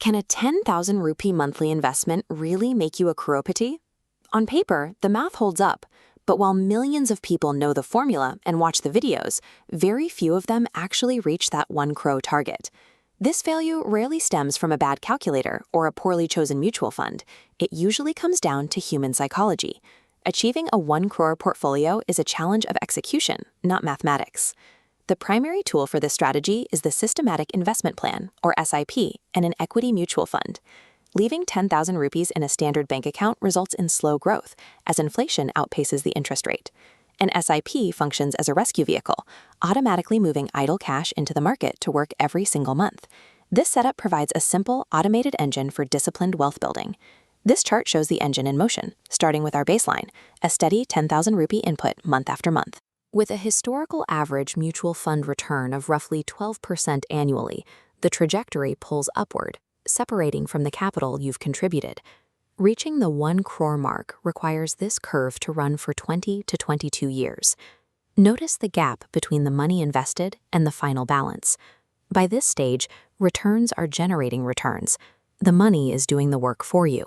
Can a 10,000 rupee monthly investment really make you a crorepati? On paper, the math holds up, but while millions of people know the formula and watch the videos, very few of them actually reach that 1 crore target. This value rarely stems from a bad calculator or a poorly chosen mutual fund. It usually comes down to human psychology. Achieving a 1 crore portfolio is a challenge of execution, not mathematics. The primary tool for this strategy is the Systematic Investment Plan, or SIP, and an equity mutual fund. Leaving 10,000 rupees in a standard bank account results in slow growth, as inflation outpaces the interest rate. An SIP functions as a rescue vehicle, automatically moving idle cash into the market to work every single month. This setup provides a simple, automated engine for disciplined wealth building. This chart shows the engine in motion, starting with our baseline, a steady 10,000 rupee input month after month. With a historical average mutual fund return of roughly 12% annually, the trajectory pulls upward, separating from the capital you've contributed. Reaching the 1 crore mark requires this curve to run for 20 to 22 years. Notice the gap between the money invested and the final balance. By this stage, returns are generating returns. The money is doing the work for you.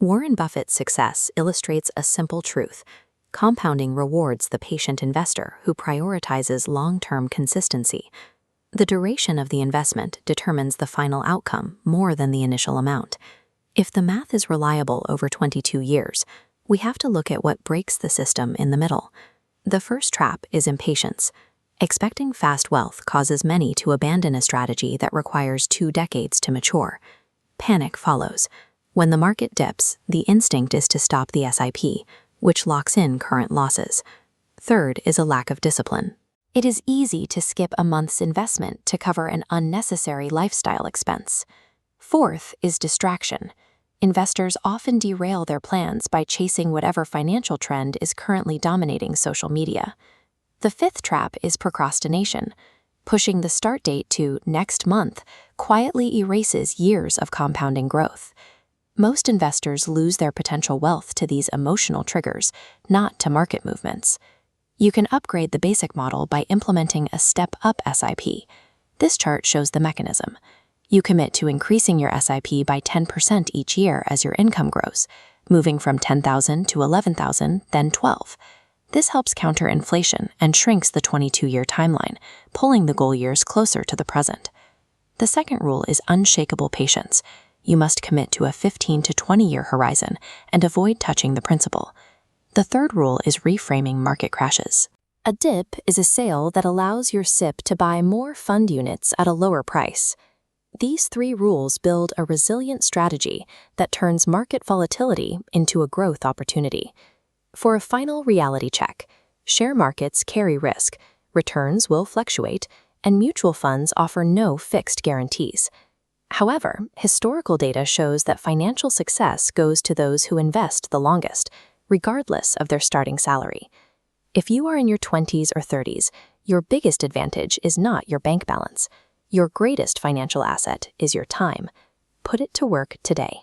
Warren Buffett's success illustrates a simple truth. Compounding rewards the patient investor who prioritizes long-term consistency. The duration of the investment determines the final outcome more than the initial amount. If the math is reliable over 22 years, we have to look at what breaks the system in the middle. The first trap is impatience. Expecting fast wealth causes many to abandon a strategy that requires 2 decades to mature. Panic follows. When the market dips, the instinct is to stop the SIP, which locks in current losses. Third is a lack of discipline. It is easy to skip a month's investment to cover an unnecessary lifestyle expense. Fourth is distraction. Investors often derail their plans by chasing whatever financial trend is currently dominating social media. The fifth trap is procrastination. Pushing the start date to next month quietly erases years of compounding growth. Most investors lose their potential wealth to these emotional triggers, not to market movements. You can upgrade the basic model by implementing a step-up SIP. This chart shows the mechanism. You commit to increasing your SIP by 10% each year as your income grows, moving from 10,000 to 11,000, then 12. This helps counter inflation and shrinks the 22-year timeline, pulling the goal years closer to the present. The second rule is unshakable patience. You must commit to a 15 to 20-year horizon and avoid touching the principal. The third rule is reframing market crashes. A dip is a sale that allows your SIP to buy more fund units at a lower price. These 3 rules build a resilient strategy that turns market volatility into a growth opportunity. For a final reality check, share markets carry risk, returns will fluctuate, and mutual funds offer no fixed guarantees. However, historical data shows that financial success goes to those who invest the longest, regardless of their starting salary. If you are in your 20s or 30s, your biggest advantage is not your bank balance. Your greatest financial asset is your time. Put it to work today.